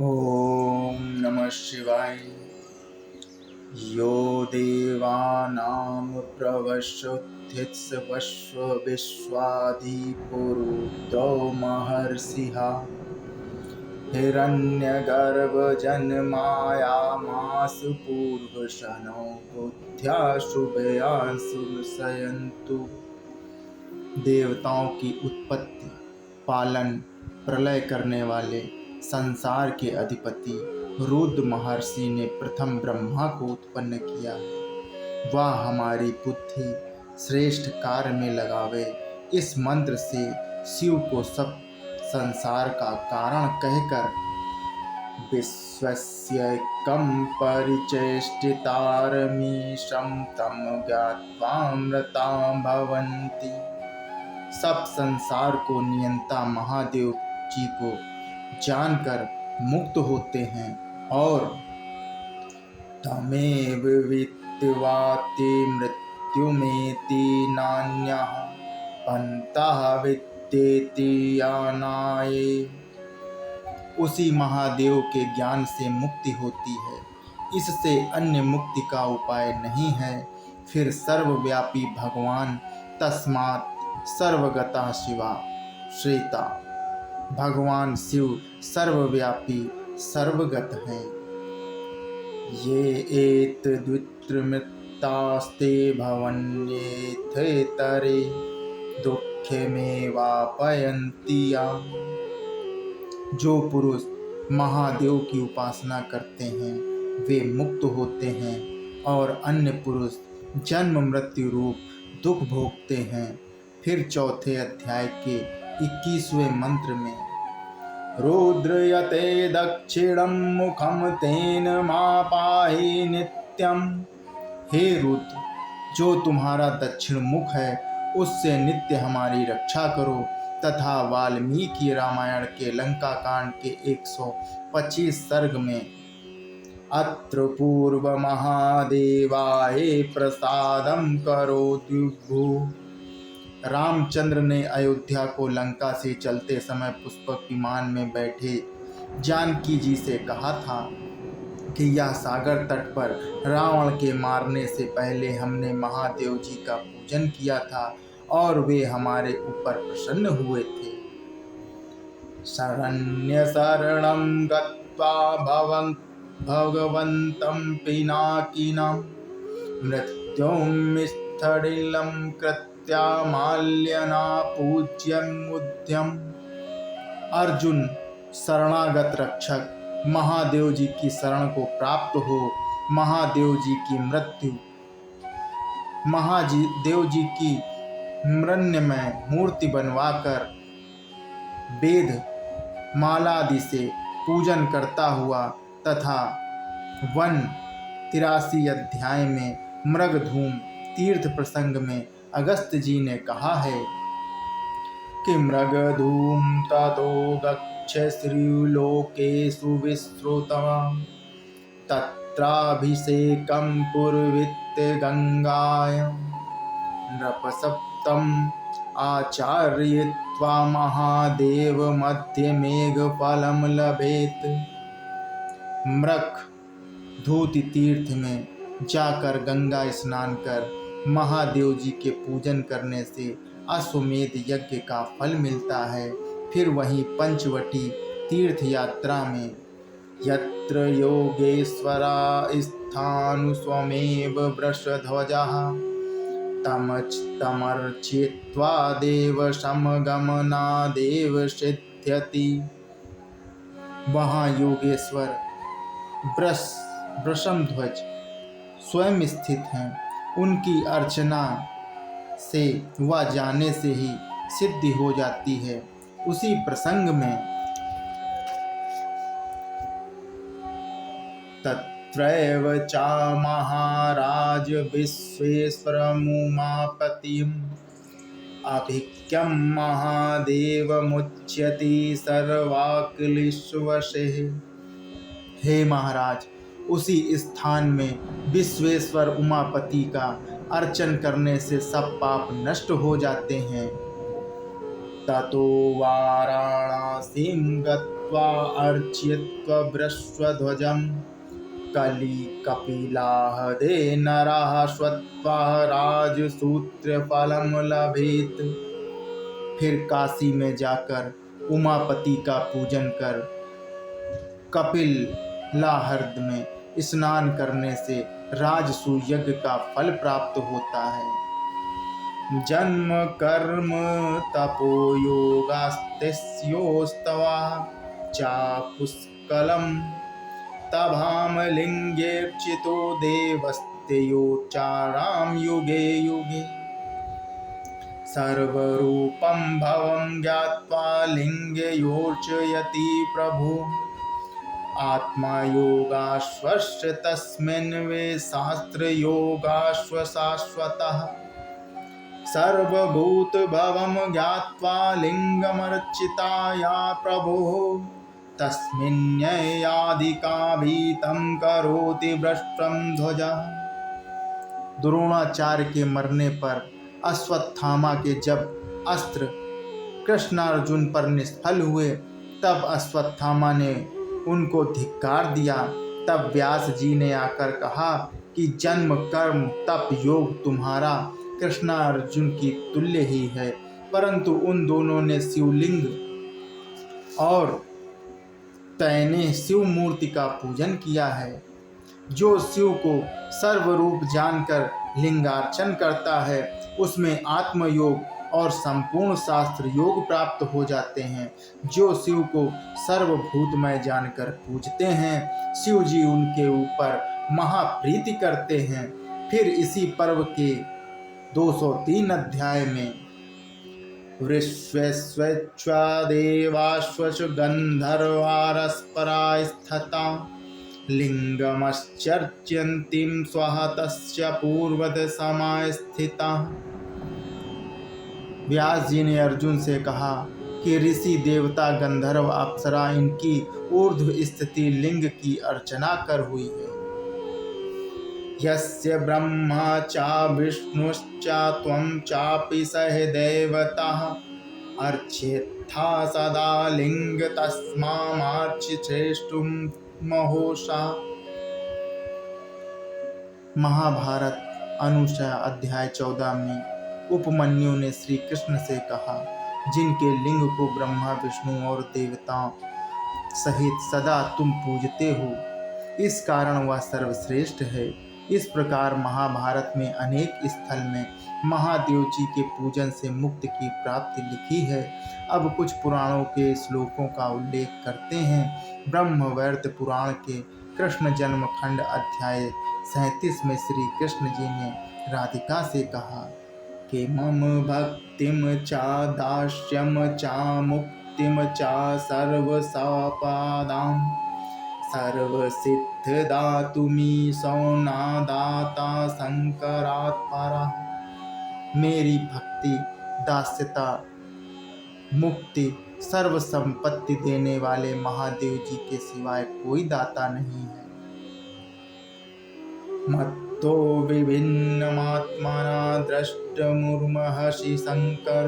ॐ नमः शिवाय। यो देवानां प्रवशोत्थितवस्व विश्वाधिपुरुतो महर्षिः हिरण्यगर्भजन्मायामासु पूर्वशनो बुद्ध्या शुभयांसु शयन्तु। देवताओं की उत्पत्ति, पालन, प्रलय करने वाले संसार के अधिपति रुद्र महर्षि ने प्रथम ब्रह्मा को उत्पन्न किया। वह हमारी बुद्धि श्रेष्ठ कार्य में लगावे। इस मंत्र से शिव को सब संसार का कारण कहकर विश्वस्यैकं परिचेष्टितारमीशं तं ज्ञात्वामृता भवन्ति। सब संसार को नियंता महादेव जी को जानकर मुक्त होते हैं और तमेव वित्तवाते मृत्युमेति नान्यः पन्थः विद्येति यानाये। उसी महादेव के ज्ञान से मुक्ति होती है, इससे अन्य मुक्ति का उपाय नहीं है। फिर सर्वव्यापी भगवान तस्मात् सर्वगता शिवा श्रेता। भगवान शिव सर्वव्यापी सर्वगत हैं। ये एतद्वित्रमृतास्ते भवन्येथेतरे दुःखमेवापयन्ति याम्। जो पुरुष महादेव की उपासना करते हैं वे मुक्त होते हैं और अन्य पुरुष जन्म मृत्यु रूप दुख भोगते हैं। फिर चौथे अध्याय के 21वें मंत्र में रुद्रयते दक्षिणं मुखम तेन मा पाहि नित्यम। हे रुद्र, जो तुम्हारा दक्षिण मुख है उससे नित्य हमारी रक्षा करो। तथा वाल्मीकि रामायण के लंका कांड के 125 सर्ग में अत्र पूर्व महादेवाय प्रसादम करोतु। रामचंद्र ने अयोध्या को लंका से चलते समय पुष्पक विमान में बैठे जानकी जी से कहा था कि यह सागर तट पर रावण के मारने से पहले हमने महादेव जी का पूजन किया था और वे हमारे ऊपर प्रसन्न हुए थे। शरण्य शरणं गत्वा भगवन्तं पिनाकिनं मृत्युं स्थडिलं कृत्या माल्यना पूज्यमुद्यम। अर्जुन शरणागत रक्षक महादेव जी की शरण को प्राप्त हो महादेव जी की मृत्यु महादेव जी की मृण्मय मूर्ति बनवाकर वेद माला आदि से पूजन करता हुआ तथा 83 अध्याय में मृगधूम तीर्थ प्रसंग में अगस्त जी ने कहा है कि मृगधूम ततो गच्छ श्रीलोकेषु विश्रुतम् तत्राभिषेकं कुर्वीत गंगायां नृपसप्तम आचार्यत्वा महादेव मध्य मेघ फलम लभेत। मृग धूति तीर्थ में जाकर गंगा स्नान कर महादेव जी के पूजन करने से अश्वमेध यज्ञ का फल मिलता है। फिर वहीं पंचवटी तीर्थ यात्रा में यत्र योगेश्वरा स्थानु स्वमेव वृषध्वजः तमर्चित्वा देव समगमनादेव सिद्ध्यति। वहाँ योगेश्वर वृषध्वज स्वयं स्थित हैं। उनकी अर्चना से व जाने से ही सिद्धि हो जाती है। उसी प्रसंग में तत्रैव च महाराज विश्वेश्वरमुमापतिम् अभिक्यं महादेवमुच्यति सर्वाक्लेशवशेः। हे महाराज, उसी स्थान में विश्वेश्वर उमापति का अर्चन करने से सब पाप नष्ट हो जाते हैं। ततो वाराणसीं गत्वा कृत्वा अर्चयित्वा वृषध्वजम् कली कपिलाहदे नरः श्रुत्वा राजसूत्रफलं लभेत। फिर काशी में जाकर उमापति का पूजन कर कपिल लाहर्द में स्नान करने से राजसू यज्ञ का फल प्राप्त होता है। जन्म कर्म तपो योगास्तेस्योस्तवा चा पुष्कलम तभाम लिंगेर्चितो देवस्तेयोच्चाराम युगे युगे। सर्वरूपं भवं ज्ञात्वा लिंगयोर्चयति प्रभु आत्मा योगाश्वस्य तस्मिन् वे शास्त्र योगाश्व शाश्वतः। सर्वभूत भवं ज्ञात्वा लिंगमर्चिताया प्रभु तस्मिन्नयाधिकाभीतं करोति भ्रष्टं ध्वजः। द्रोणाचार्य के मरने पर अश्वत्थामा के जब अस्त्र कृष्णार्जुन पर निष्फल हुए तब अश्वत्थामा ने उनको धिक्कार दिया। तब व्यास जी ने आकर कहा कि जन्म कर्म तप योग तुम्हारा कृष्णार्जुन की तुल्य ही है, परंतु उन दोनों ने शिवलिंग और तैने शिव मूर्ति का पूजन किया है। जो शिव को सर्वरूप जानकर लिंगार्चन करता है उसमें आत्मयोग और संपूर्ण शास्त्र योग प्राप्त हो जाते हैं। जो शिव को सर्वभूतमय जानकर पूजते हैं शिव जी उनके ऊपर महाप्रीति करते हैं। फिर इसी पर्व के 203 अध्याय में वृश्वेश्वेच्छ्वा देवाश्वच गंधर्वारस्परा स्थिता लिंगमश्चर्च्यन्तीं स्वः तस्य पूर्वद समास्थिता। व्यास जी ने अर्जुन से कहा कि ऋषि देवता गंधर्व अप्सरा इनकी ऊर्ध्व स्थिति लिंग की अर्चना कर हुई है। यस्य ब्रह्मा चा विष्णुश्चा त्वं चापि सह देवताः अर्चेत्था सदा लिंग तस्मार्चिश्रेष्ठुं महोषा। महाभारत अनुशय अध्याय 14 में उपमन्यु ने श्री कृष्ण से कहा जिनके लिंग को ब्रह्मा विष्णु और देवताओं सहित सदा तुम पूजते हो इस कारण वह सर्वश्रेष्ठ है। इस प्रकार महाभारत में अनेक स्थल में महादेव जी के पूजन से मुक्ति की प्राप्ति लिखी है। अब कुछ पुराणों के श्लोकों का उल्लेख करते हैं। ब्रह्मवैवर्त पुराण के कृष्ण जन्म खंड अध्याय 37 में श्री कृष्ण जी ने राधिका से कहा कि मम भक्तिम चा दास्यम चा मुक्तिम चा सर्वसापादां सर्वसिद्धदातुमी सौनादाता शंकरात्परा। मेरी भक्ति दास्यता मुक्ति सर्व संपत्ति देने वाले महादेव जी के सिवाय कोई दाता नहीं है। मत्तो विभिन्नमात्मना द्रष्टुमुर्महर्षि शंकर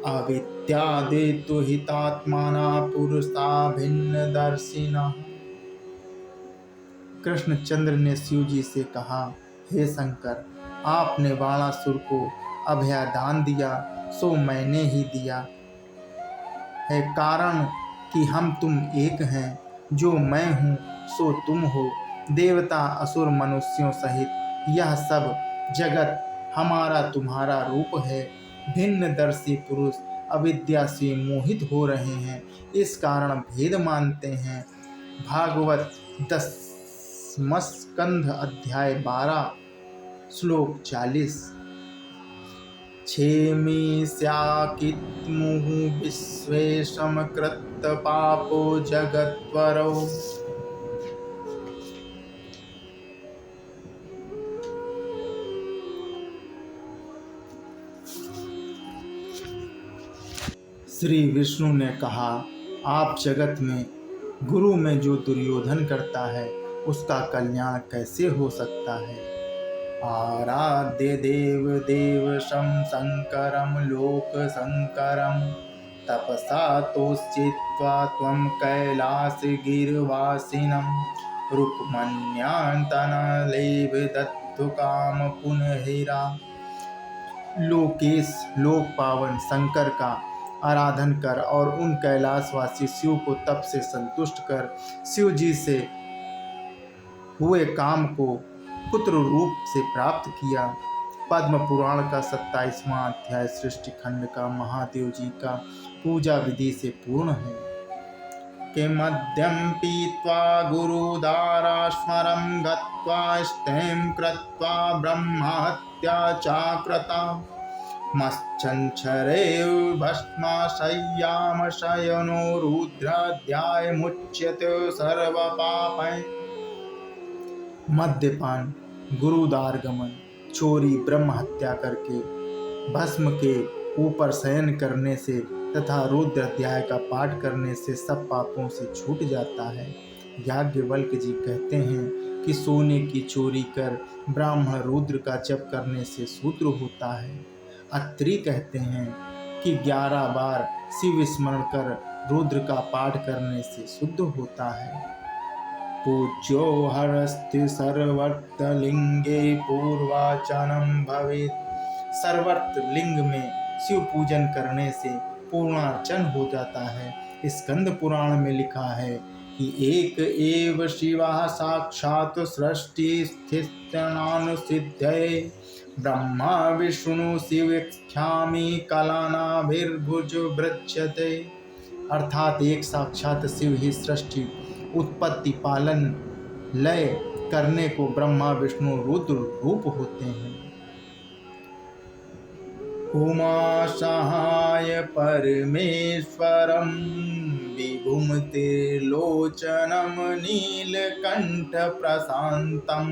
अविद्यादितु हितात्माना पुरुषा भिन्न दर्शिना। कृष्णचंद्र ने शिव जी से कहा हे शंकर आपने बाणासुर को अभयदान दिया सो मैंने ही दिया है, कारण कि हम तुम एक हैं। जो मैं हूँ सो तुम हो। देवता असुर मनुष्यों सहित यह सब जगत हमारा तुम्हारा रूप है। भिन्नदर्शी पुरुष अविद्या से मोहित हो रहे हैं, इस कारण भेद मानते हैं। भागवत 10 स्कंध अध्याय 12 श्लोक 40। क्षेमी स्याकित्मुः विश्वेशम कृत पापो जगत्वरो। श्री विष्णु ने कहा आप जगत में गुरु में जो दुर्योधन करता है उसका कल्याण कैसे हो सकता है। आराध्य देव देव शंकरम लोक शंकरम तपसा तोषित्वा त्वं कैलासगिरिवासिनं रुक्मण्यान्तनलेव दत्तु कामपुनहिरा। लोकेश लोक पावन शंकर का आराधन कर और उन कैलाशवासी शिव को तप से संतुष्ट कर शिव जी से हुए काम को पुत्र रूप से प्राप्त किया। पद्म पुराण का 27वां अध्याय सृष्टि खंड का महादेव जी का पूजा विधि से पूर्ण है। के मध्यम पीत्वा गुरुदाराश्मरं गत्वा स्तें कृत्वा ब्रह्महत्या चाकृता मश्चञ्चरे भस्माशय्याम शयनो रुद्राध्यायमुच्यते सर्वपापैः। मद्यपान, गुरुदारगमन, चोरी, ब्रह्म हत्या करके भस्म के ऊपर शयन करने से तथा रुद्र अध्याय का पाठ करने से सब पापों से छूट जाता है। याज्ञवल्क्य जी कहते हैं कि सोने की चोरी कर ब्राह्मण रुद्र का जप करने से शूद्र होता है। अत्रि कहते हैं कि 11 बार शिव स्मरण कर रुद्र का पाठ करने से शुद्ध होता है। पूज्यो हरस्ति सर्वत्र लिंगे पूर्वाचनम भवेत्। सर्वत्र लिंग में शिव पूजन करने से पूर्णार्चन हो जाता है। स्कंद पुराण में लिखा है कि एक एव शिवः साक्षात् सृष्टि स्थित्यनानुसिद्धये ब्रह्मा विष्णु शिवख्यामि कलानाभिर्भुज वृज्यते। अर्थात एक साक्षात शिव ही सृष्टि उत्पत्ति पालन लय करने को ब्रह्मा विष्णु रुद्र रूप होते हैं। उमा सहाय परमेश्वरं विभुम त्रिलोचनं नीलकंठ प्रशांतं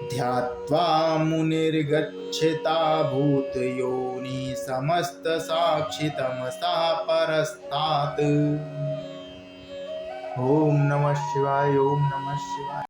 ध्यात्वा मुनिर्गच्छता भूतयोनि समस्त साक्षितं सा परस्तात्। ओम नमः शिवाय। ओम नमः शिवाय।